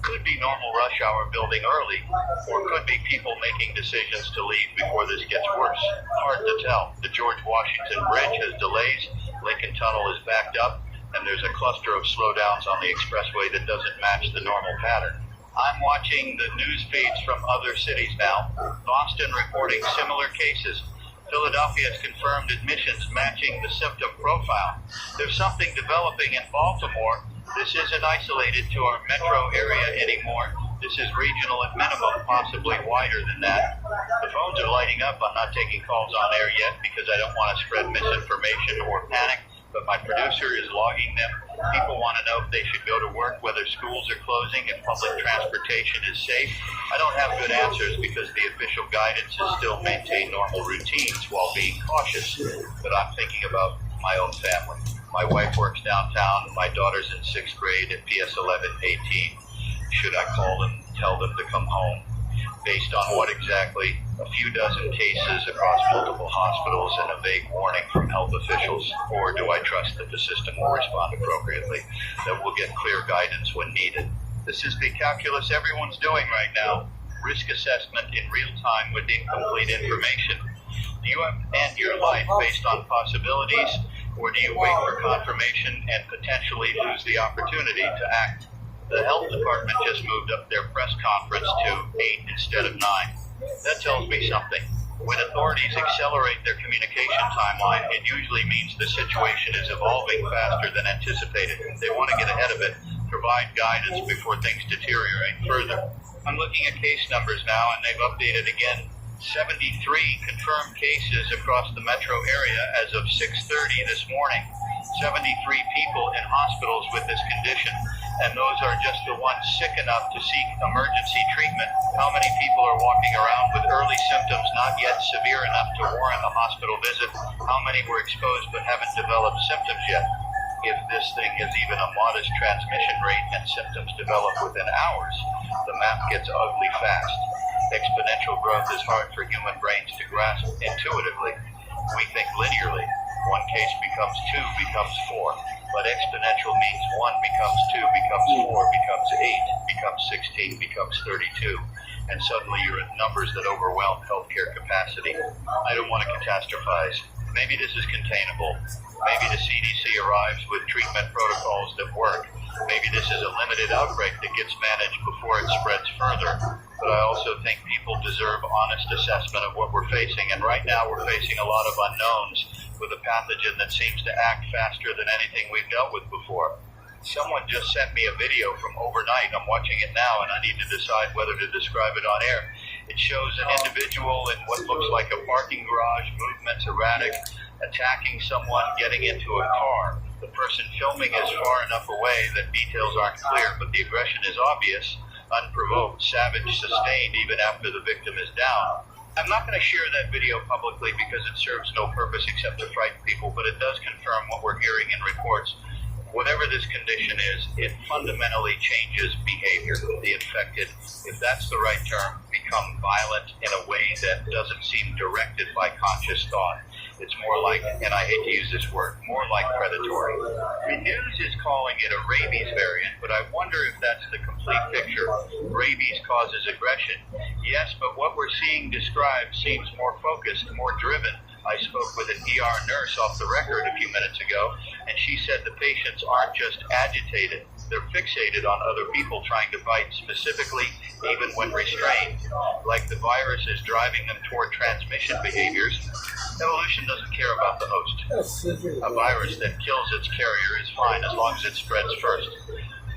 Could be normal rush hour building early, or could be people making decisions to leave before this gets worse. Hard to tell. The George Washington Bridge has delays, Lincoln Tunnel is backed up, and there's a cluster of slowdowns on the expressway that doesn't match the normal pattern. I'm watching the news feeds from other cities now. Boston reporting similar cases. Philadelphia has confirmed admissions matching the symptom profile. There's something developing in Baltimore. This isn't isolated to our metro area anymore. This is regional at minimum, possibly wider than that. The phones are lighting up. I'm not taking calls on air yet because I don't want to spread misinformation or panic, but my producer is logging them. People want to know if they should go to work, whether schools are closing, if public transportation is safe. I don't have good answers because the official guidance is still maintain normal routines while being cautious, but I'm thinking about my own family. My wife works downtown. My daughter's in 6th grade at PS 11-18. Should I call them, tell them to come home? Based on what exactly? A few dozen cases across multiple hospitals and a vague warning from health officials. Or do I trust that the system will respond appropriately, that we'll get clear guidance when needed? This is the calculus everyone's doing right now. Risk assessment in real time with incomplete information. Do you end your life based on possibilities? Or do you wait for confirmation and potentially lose the opportunity to act? The health department just moved up their press conference to 8 instead of 9. That tells me something. When authorities accelerate their communication timeline, it usually means the situation is evolving faster than anticipated. They want to get ahead of it, provide guidance before things deteriorate further. I'm looking at case numbers now, and they've updated again. 73 confirmed cases across the metro area as of 6:30 this morning. 73 people in hospitals with this condition, and those are just the ones sick enough to seek emergency treatment. How many people are walking around with early symptoms not yet severe enough to warrant a hospital visit? How many were exposed but haven't developed symptoms yet? If this thing is even a modest transmission rate and symptoms develop within hours, the math gets ugly fast. Exponential growth is hard for human brains to grasp intuitively. We think linearly. One case becomes 2, becomes 4. But exponential means 1 becomes 2, becomes 4, becomes 8, becomes 16, becomes 32. And suddenly you're at numbers that overwhelm healthcare capacity. I don't want to catastrophize. Maybe this is containable. Maybe the CDC arrives with treatment protocols that work. Maybe this is a limited outbreak that gets managed before it spreads further. But I also think people deserve honest assessment of what we're facing. And right now we're facing a lot of unknowns with a pathogen that seems to act faster than anything we've dealt with before. Someone just sent me a video from overnight. I'm watching it now, and I need to decide whether to describe it on air. It shows an individual in what looks like a parking garage, movements erratic, attacking someone, getting into a car. The person filming is far enough away that details aren't clear, but the aggression is obvious, unprovoked, savage, sustained even after the victim is down. I'm not going to share that video publicly because it serves no purpose except to frighten people, but it does confirm what we're hearing in reports. Whatever this condition is, it fundamentally changes behavior. The infected, if that's the right term, become violent in a way that doesn't seem directed by conscious thought. It's more like, and I hate to use this word, more like predatory. The news is calling it a rabies variant, but I wonder if that's the complete picture. Rabies causes aggression. Yes, but what we're seeing described seems more focused, more driven. I spoke with an ER nurse off the record a few minutes ago, and she said the patients aren't just agitated, they're fixated on other people trying to bite, specifically even when restrained. Like the virus is driving them toward transmission behaviors. Evolution doesn't care about the host. A virus that kills its carrier is fine as long as it spreads first.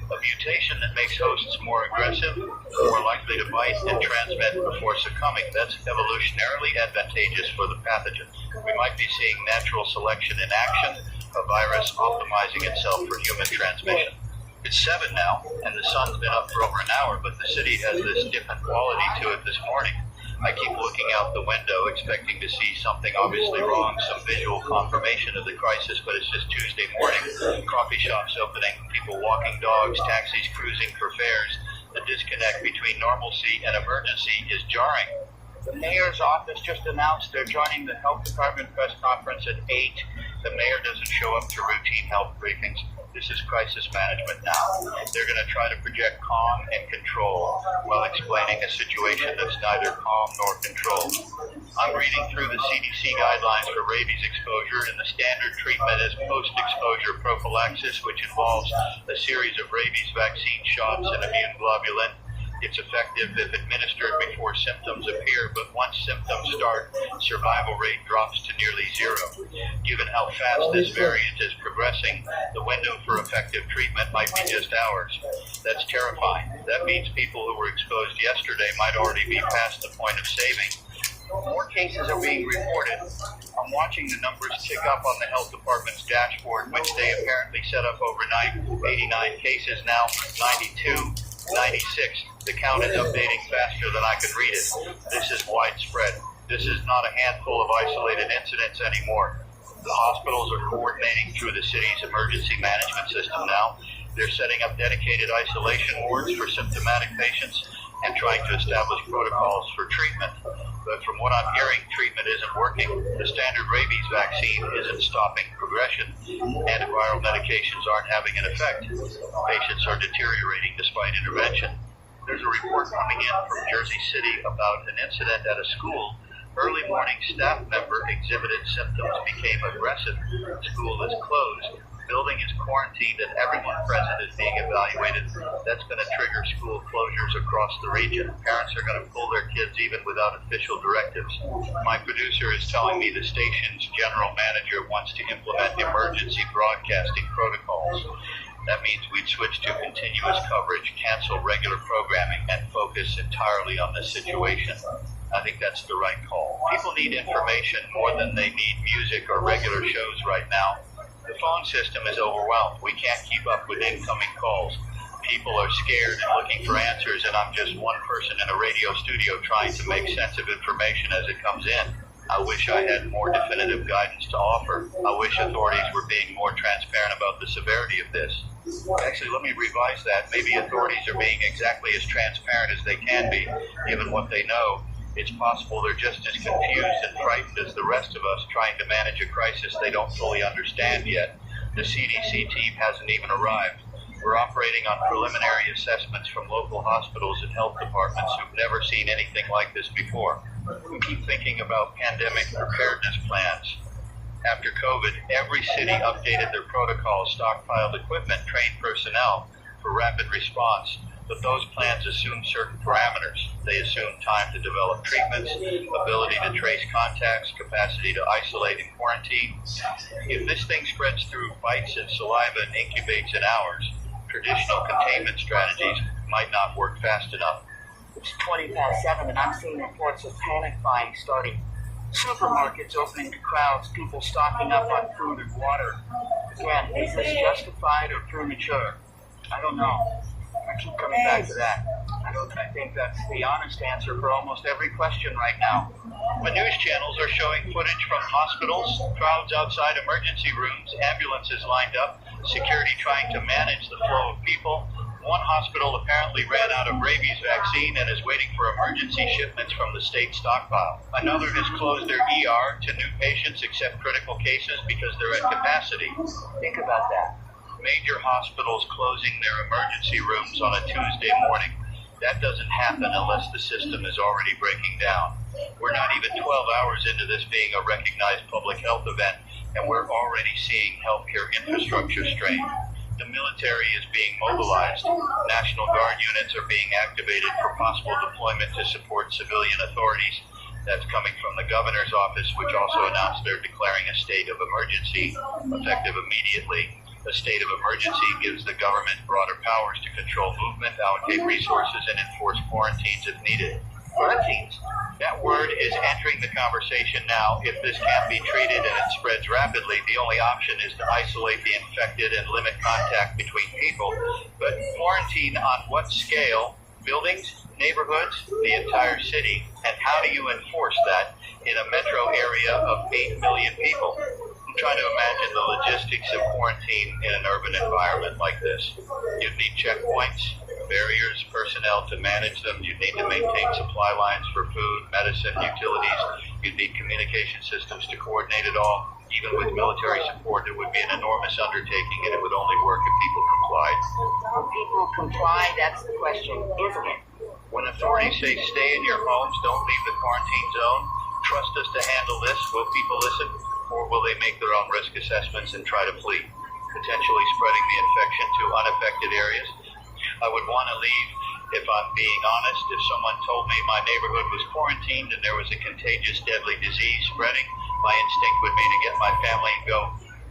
A mutation that makes hosts more aggressive, more likely to bite and transmit before succumbing. That's evolutionarily advantageous for the pathogen. We might be seeing natural selection in action, a virus optimizing itself for human transmission. It's 7 now, and the sun's been up for over an hour, but the city has this different quality to it this morning. I keep looking out the window, expecting to see something obviously wrong, some visual confirmation of the crisis, but it's just Tuesday morning. Coffee shops opening, people walking dogs, taxis cruising for fares. The disconnect between normalcy and emergency is jarring. The mayor's office just announced they're joining the health department press conference at 8. The mayor doesn't show up to routine health briefings. This is crisis management now. They're going to try to project calm and control while explaining a situation that's neither calm nor controlled. I'm reading through the CDC guidelines for rabies exposure, and the standard treatment is post-exposure prophylaxis, which involves a series of rabies vaccine shots and immune globulin. It's effective if administered before symptoms appear, but once symptoms start, survival rate drops to nearly 0. Given how fast this variant is progressing, the window for effective treatment might be just hours. That's terrifying. That means people who were exposed yesterday might already be past the point of saving. More cases are being reported. I'm watching the numbers tick up on the health department's dashboard, which they apparently set up overnight. 89 cases now, 92. 96. The count is updating faster than I can read it. This is widespread. This is not a handful of isolated incidents anymore. The hospitals are coordinating through the city's emergency management system now. They're setting up dedicated isolation wards for symptomatic patients and trying to establish protocols for treatment. But from what I'm hearing, treatment isn't working. The standard rabies vaccine isn't stopping progression. Antiviral medications aren't having an effect. Patients are deteriorating despite intervention. There's a report coming in from Jersey City about an incident at a school. Early morning staff member exhibited symptoms, became aggressive. School is closed. Building is quarantined and everyone present is being evaluated. That's going to trigger school closures across the region. Parents are going to pull their kids even without official directives. My producer is telling me the station's general manager wants to implement emergency broadcasting protocols. That means we'd switch to continuous coverage, cancel regular programming, and focus entirely on this situation. I think that's the right call. People need information more than they need music or regular shows right now. The phone system is overwhelmed. We can't keep up with incoming calls. People are scared and looking for answers, and I'm just one person in a radio studio trying to make sense of information as it comes in. I wish I had more definitive guidance to offer. I wish authorities were being more transparent about the severity of this. Actually, let me revise that. Maybe authorities are being exactly as transparent as they can be, given what they know. It's possible they're just as confused and frightened as the rest of us trying to manage a crisis they don't fully understand yet. The CDC team hasn't even arrived. We're operating on preliminary assessments from local hospitals and health departments who've never seen anything like this before. We keep thinking about pandemic preparedness plans. After COVID, every city updated their protocols, stockpiled equipment, trained personnel for rapid response. But those plans assume certain parameters. They assume time to develop treatments, ability to trace contacts, capacity to isolate and quarantine. If this thing spreads through bites and saliva and incubates in hours, traditional containment strategies might not work fast enough. It's 7:20 and I'm seeing reports of panic buying starting. Supermarkets opening to crowds, people stocking up on food and water. Again, is this justified or premature? I don't know. I keep coming back to that. I think that's the honest answer for almost every question right now. The news channels are showing footage from hospitals, crowds outside emergency rooms, ambulances lined up, security trying to manage the flow of people. One hospital apparently ran out of rabies vaccine and is waiting for emergency shipments from the state stockpile. Another has closed their ER to new patients except critical cases because they're at capacity. Think about that. Major hospitals closing their emergency rooms on a Tuesday morning. That doesn't happen unless the system is already breaking down. We're not even 12 hours into this being a recognized public health event, and we're already seeing healthcare infrastructure strain. The military is being mobilized. National Guard units are being activated for possible deployment to support civilian authorities. That's coming from the governor's office, which also announced they're declaring a state of emergency, effective immediately. A state of emergency gives the government broader powers to control movement, allocate resources, and enforce quarantines if needed. Quarantines? That word is entering the conversation now. If this can't be treated and it spreads rapidly, the only option is to isolate the infected and limit contact between people. But quarantine on what scale? Buildings? Neighborhoods? The entire city? And how do you enforce that in a metro area of 8 million people? Trying to imagine the logistics of quarantine in an urban environment like this. You'd need checkpoints, barriers, personnel to manage them. You'd need to maintain supply lines for food, medicine, utilities. You'd need communication systems to coordinate it all. Even with military support, it would be an enormous undertaking, and it would only work if people complied. Will people comply? That's the question, isn't it? When authorities say stay in your homes, don't leave the quarantine zone, trust us to handle this, will people listen? Or will they make their own risk assessments and try to flee, potentially spreading the infection to unaffected areas? I would want to leave, if I'm being honest. If someone told me my neighborhood was quarantined and there was a contagious, deadly disease spreading, my instinct would be to get my family and go,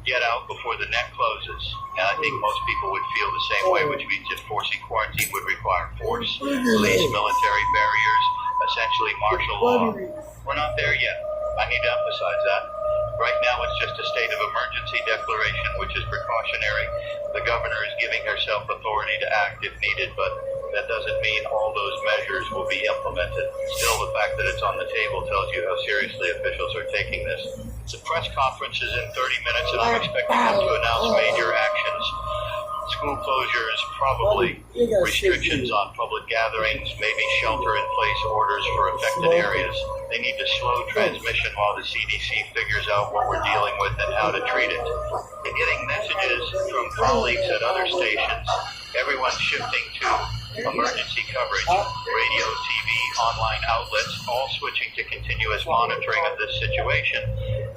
get out before the net closes. And I think most people would feel the same way, which means enforcing quarantine would require force, police, military barriers, essentially martial law. We're not there yet. I need to emphasize that. Right now, it's just a state of emergency declaration, which is precautionary. The governor is giving herself authority to act if needed, but that doesn't mean all those measures will be implemented. Still, the fact that it's on the table tells you how seriously officials are taking this. The press conference is in 30 minutes, and I'm expecting them to announce major actions. School closures, probably restrictions on public gatherings, maybe shelter-in-place orders for affected areas. They need to slow transmission while the CDC figures out what we're dealing with and how to treat it. They're getting messages from colleagues at other stations. Everyone's shifting to emergency coverage, radio, TV, online outlets, all switching to continuous monitoring of this situation.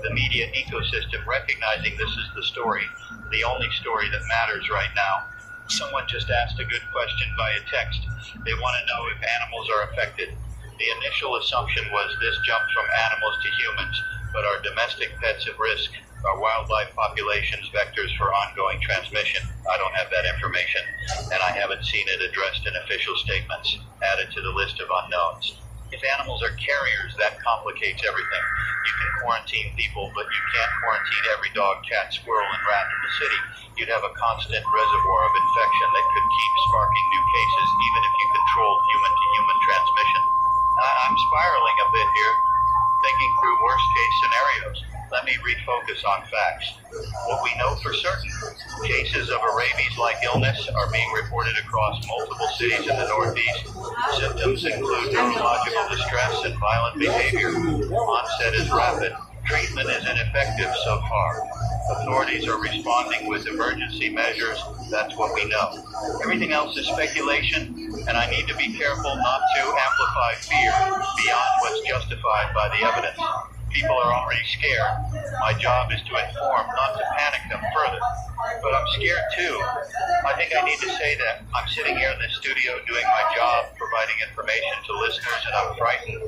The media ecosystem recognizing this is the story, the only story that matters right now. Someone just asked a good question via text. They want to know if animals are affected. The initial assumption was this jumped from animals to humans, but are domestic pets at risk? Are wildlife populations vectors for ongoing transmission? I don't have that information, and I haven't seen it addressed in official statements, added to the list of unknowns. If animals are carriers, that complicates everything. You can quarantine people, but you can't quarantine every dog, cat, squirrel, and rat in the city. You'd have a constant reservoir of infection that could keep sparking new cases, even if you controlled human-to-human transmission. I'm spiraling a bit here, thinking through worst-case scenarios. Let me refocus on facts. What we know for certain, cases of a rabies-like illness are being reported across multiple cities in the Northeast. Symptoms include neurological distress and violent behavior. Onset is rapid. Treatment is ineffective so far. Authorities are responding with emergency measures. That's what we know. Everything else is speculation, and I need to be careful not to amplify fear beyond what's justified by the evidence. People are already scared. My job is to inform, not to panic them further. But I'm scared too. I think I need to say that I'm sitting here in the studio doing my job, providing information to listeners, and I'm frightened.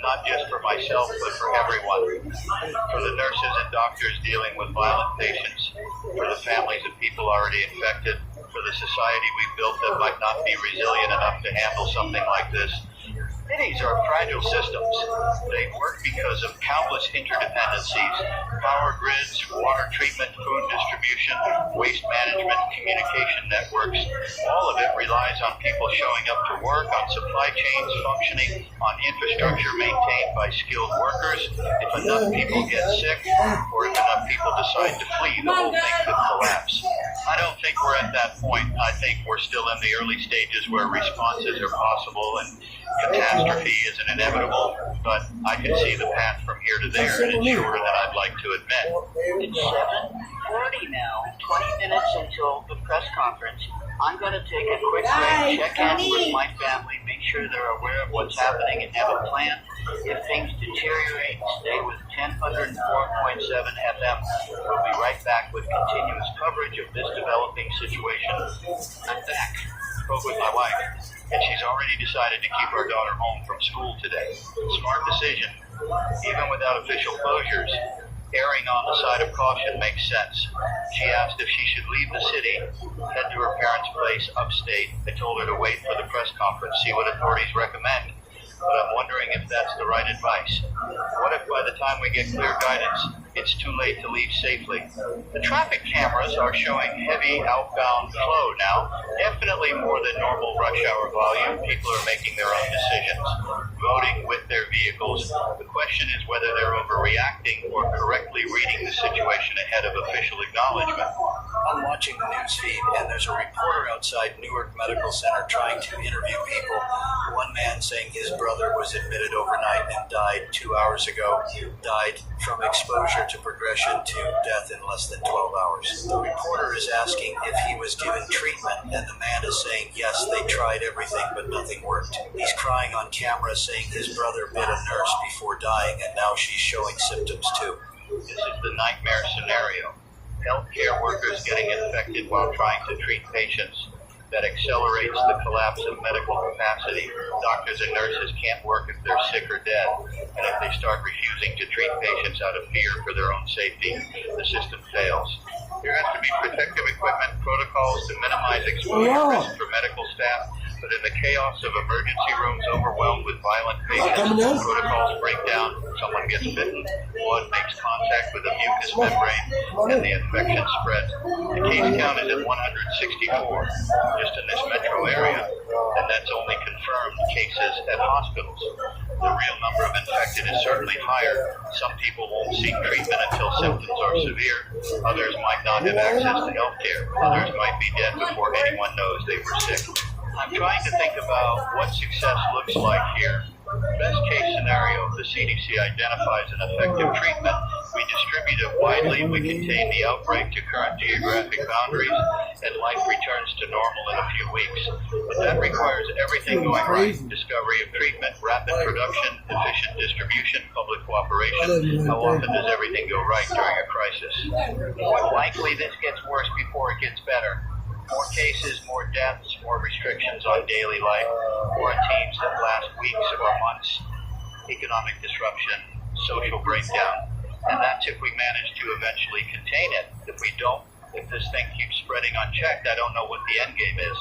Not just for myself, but for everyone. For the nurses and doctors dealing with violent patients, for the families of people already infected, for the society we've built that might not be resilient enough to handle something like this. Cities are fragile systems. They work because of countless interdependencies: power grids, water treatment, food distribution, waste management, communication networks. All of it relies on people showing up to work, on supply chains functioning, on infrastructure maintained by skilled workers. If enough people get sick, or if enough people decide to flee, the whole thing could collapse. I don't think we're at that point. I think we're still in the early stages where responses are possible and catastrophe isn't inevitable, but I can see the path from here to there, and it's shorter than I'd like to admit. It's 7:40 now, 20 minutes until the press conference. I'm going to take a quick break, check in with my family, make sure they're aware of what's happening, and have a plan. If things deteriorate, stay with 10.4.7 FM. We'll be right back with continuous coverage of this developing situation. I'm back. Spoke with my wife, and she's already decided to keep our daughter home from school today. Smart decision. Even without official closures, erring on the side of caution makes sense. She asked if she should leave the city, head to her parents' place upstate. I told her to wait for the press conference, see what authorities recommend. But I'm wondering if that's the right advice. What if by the time we get clear guidance, it's too late to leave safely? The traffic cameras are showing heavy outbound flow now, definitely more than normal rush hour volume. People are making their own decisions, voting with their vehicles. The question is whether they're overreacting or correctly reading the situation ahead of official acknowledgement. I'm watching the news feed, and there's a reporter outside Newark Medical Center trying to interview people. One man saying his brother was admitted overnight and died 2 hours ago, died from exposure to progression to death in less than 12 hours. The reporter is asking if he was given treatment, and the man is saying, yes, they tried everything, but nothing worked. He's crying on camera saying his brother bit a nurse before dying, and now she's showing symptoms too. This is the nightmare scenario. Healthcare workers getting infected while trying to treat patients. That accelerates the collapse of medical capacity. Doctors and nurses can't work if they're sick or dead. And if they start refusing to treat patients out of fear for their own safety, the system fails. There has to be protective equipment, protocols to minimize exposure risk for medical staff. But in the chaos of emergency rooms overwhelmed with violent patients, protocols break down, someone gets bitten, blood makes contact with a mucous membrane, and the infection spreads. The case count is at 164, just in this metro area, and that's only confirmed cases at hospitals. The real number of infected is certainly higher. Some people won't seek treatment until symptoms are severe. Others might not have access to health care. Others might be dead before anyone knows they were sick. I'm trying to think about what success looks like here. Best case scenario, the CDC identifies an effective treatment. We distribute it widely, we contain the outbreak to current geographic boundaries, and life returns to normal in a few weeks. But that requires everything going right. Discovery of treatment, rapid production, efficient distribution, public cooperation. How often does everything go right during a crisis? More likely this gets worse before it gets better. More cases, more deaths, more restrictions on daily life, quarantines that last weeks or months, economic disruption, social breakdown. And that's if we manage to eventually contain it. If we don't, if this thing keeps spreading unchecked, I don't know what the end game is.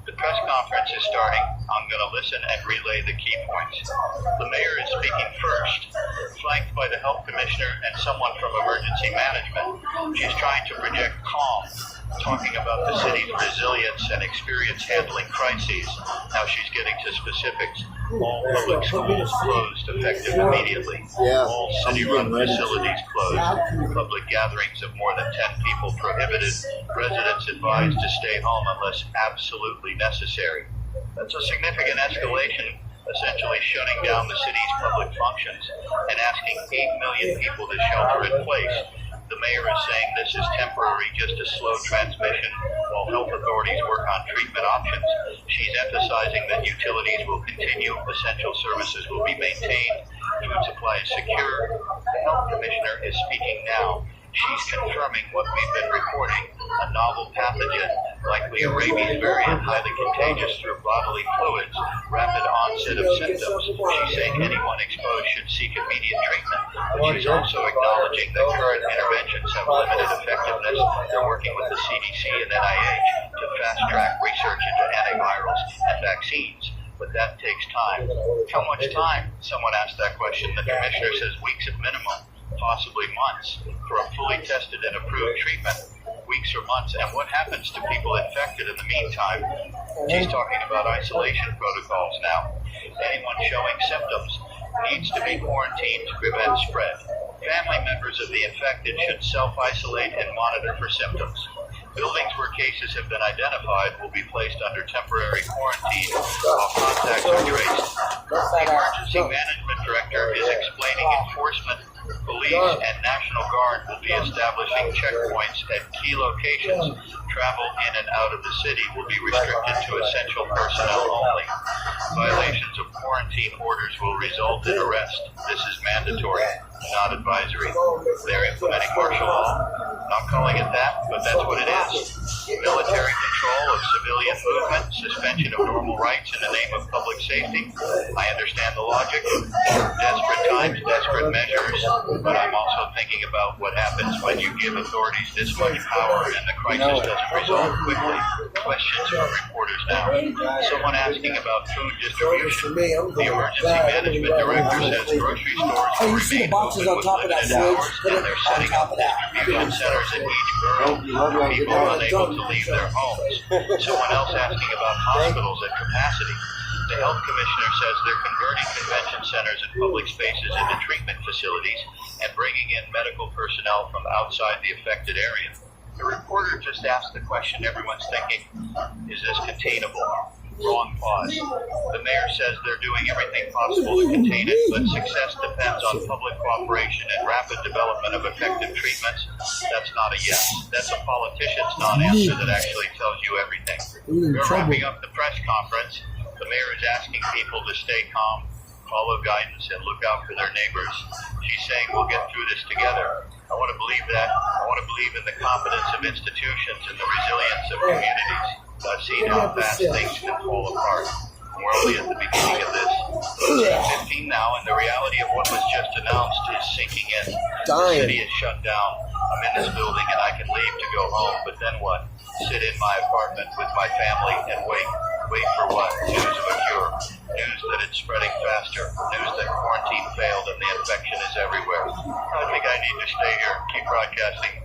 The press conference is starting. I'm going to listen and relay the key points. The mayor is speaking first, flanked by the health commissioner and someone from emergency management. She's trying to project calm, talking about the city's resilience and experience handling crises. Now she's getting to specifics. All public schools closed effective immediately. All city-run facilities closed. Public gatherings of more than 10 people prohibited. Residents advised to stay home unless absolutely necessary. That's a significant escalation, essentially shutting down the city's public functions and asking 8 million people to shelter in place. The mayor is saying this is temporary, just to slow transmission while health authorities work on treatment options. She's emphasizing that utilities will continue, essential services will be maintained, food supply is secure. The health commissioner is speaking now. She's confirming what we've been reporting, a novel pathogen, likely a rabies variant, highly contagious through bodily fluids, rapid onset of symptoms. She's saying anyone exposed should seek immediate treatment, but she's also acknowledging that current interventions have limited effectiveness. They're working with the CDC and NIH to fast-track research into antivirals and vaccines. But that takes time. How much time? Someone asked that question. The commissioner says weeks at minimum, possibly months, for a fully tested and approved treatment. Weeks or months. And what happens to people infected in the meantime? She's talking about isolation protocols now. Anyone showing symptoms needs to be quarantined to prevent spread. Family members of the infected should self-isolate and monitor for symptoms. Buildings where cases have been identified will be placed under temporary quarantine while contacts are traced. The Emergency Management Director is explaining enforcement. Police and National Guard will be establishing checkpoints at key locations. Travel in and out of the city will be restricted to essential personnel only. Violations of quarantine orders will result in arrest. This is mandatory, not advisory. They're implementing martial law. Not calling it that, but that's what it is. Military control of civilian movement, suspension of normal rights in the name of public safety. I understand the logic. Desperate times, desperate measures, but I'm also thinking about what happens when you give authorities this much power and the crisis doesn't resolve quickly. Questions from reporters now. Someone asking about food distribution. The Emergency Management Director says grocery stores will remain open with limited hours, and they're setting up distribution centers in each borough for people unable to leave their homes. Someone else asking about hospitals at capacity. The health commissioner says they're converting convention centers and public spaces into treatment facilities and bringing in medical personnel from outside the affected area. The reporter just asked the question everyone's thinking, is this containable? Wrong pause. The mayor says they're doing everything possible to contain it, but success depends on public cooperation and rapid development of effective treatments. That's not a yes. That's a politician's non-answer that actually tells you everything. We're wrapping up the press conference. The mayor is asking people to stay calm, follow guidance, and look out for their neighbors. She's saying we'll get through this together. I want to believe that. I want to believe in the competence of institutions and the resilience of communities. I've seen how fast things can fall apart. We're only at the beginning of this. It's 15 now, and the reality of what was just announced is sinking in. The city is shut down. I'm in this building and I can leave to go home, but then what? Sit in my apartment with my family and wait. Wait for what? News of a cure. News that it's spreading faster. News that quarantine failed and the infection is everywhere. I think I need to stay here, keep broadcasting.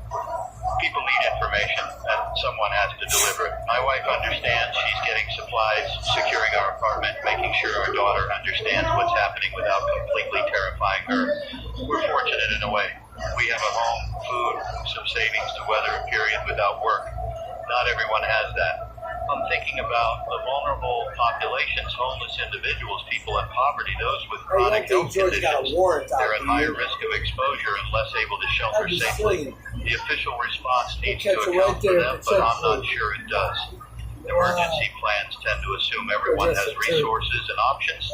People need information, and someone has to deliver it. My wife understands. She's getting supplies, securing our apartment, making sure our daughter understands what's happening without completely terrifying her. We're fortunate in a way. We have a home, food, some savings to weather a period without work. Not everyone has that. I'm thinking about the vulnerable populations, homeless individuals, people in poverty, those with chronic health conditions. They're at higher risk of exposure and less able to shelter safely. The official response needs to account for them, but I'm not sure it does. Emergency plans tend to assume everyone has resources and options,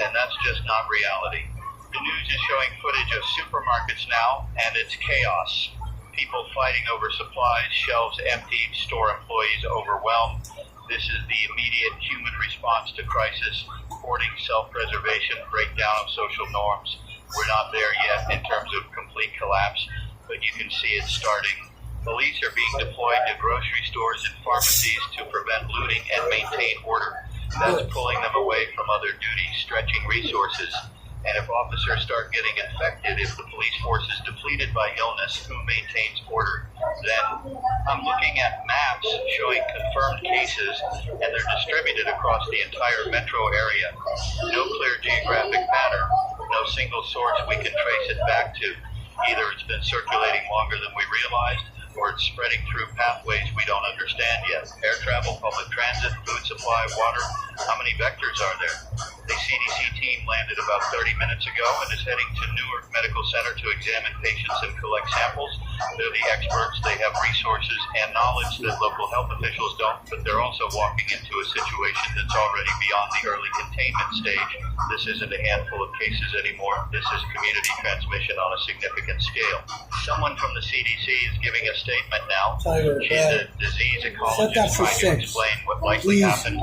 and that's just not reality. The news is showing footage of supermarkets now, and it's chaos. People fighting over supplies, shelves emptied, store employees overwhelmed. This is the immediate human response to crisis, hoarding, self-preservation, breakdown of social norms. We're not there yet in terms of complete collapse, but you can see it starting. Police are being deployed to grocery stores and pharmacies to prevent looting and maintain order. That's pulling them away from other duties, stretching resources. And if officers start getting infected, if the police force is depleted by illness, who maintains order? Then I'm looking at maps showing confirmed cases, and they're distributed across the entire metro area. No clear geographic pattern, no single source we can trace it back to. Either it's been circulating longer than we realized, or it's spreading through pathways we don't understand yet. Air travel, public transit, food supply, water. How many vectors are there? The CDC team landed about 30 minutes ago and is heading to Newark Medical Center to examine patients and collect samples. They're the experts. They have resources and knowledge that local health officials don't, but they're also walking into a situation that's already beyond the early containment stage. This isn't a handful of cases anymore. This is community transmission on a significant scale. Someone from the CDC is giving a statement now. She's a disease ecologist trying to explain what likely happened.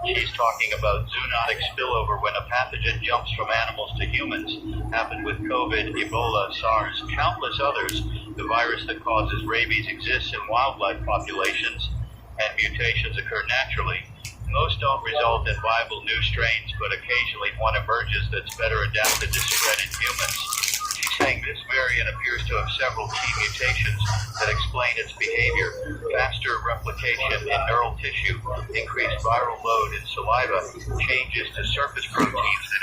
She's talking about zoonotic spillover when a pathogen jumps from animals to humans. Happened with COVID, Ebola, SARS, countless others. The virus that causes rabies exists in wildlife populations, and mutations occur naturally. Most don't result in viable new strains, but occasionally one emerges that's better adapted to spread in humans. She's saying this variant appears to have several key mutations that explain its behavior: faster replication in neural tissue, increased viral load in saliva, changes to surface proteins that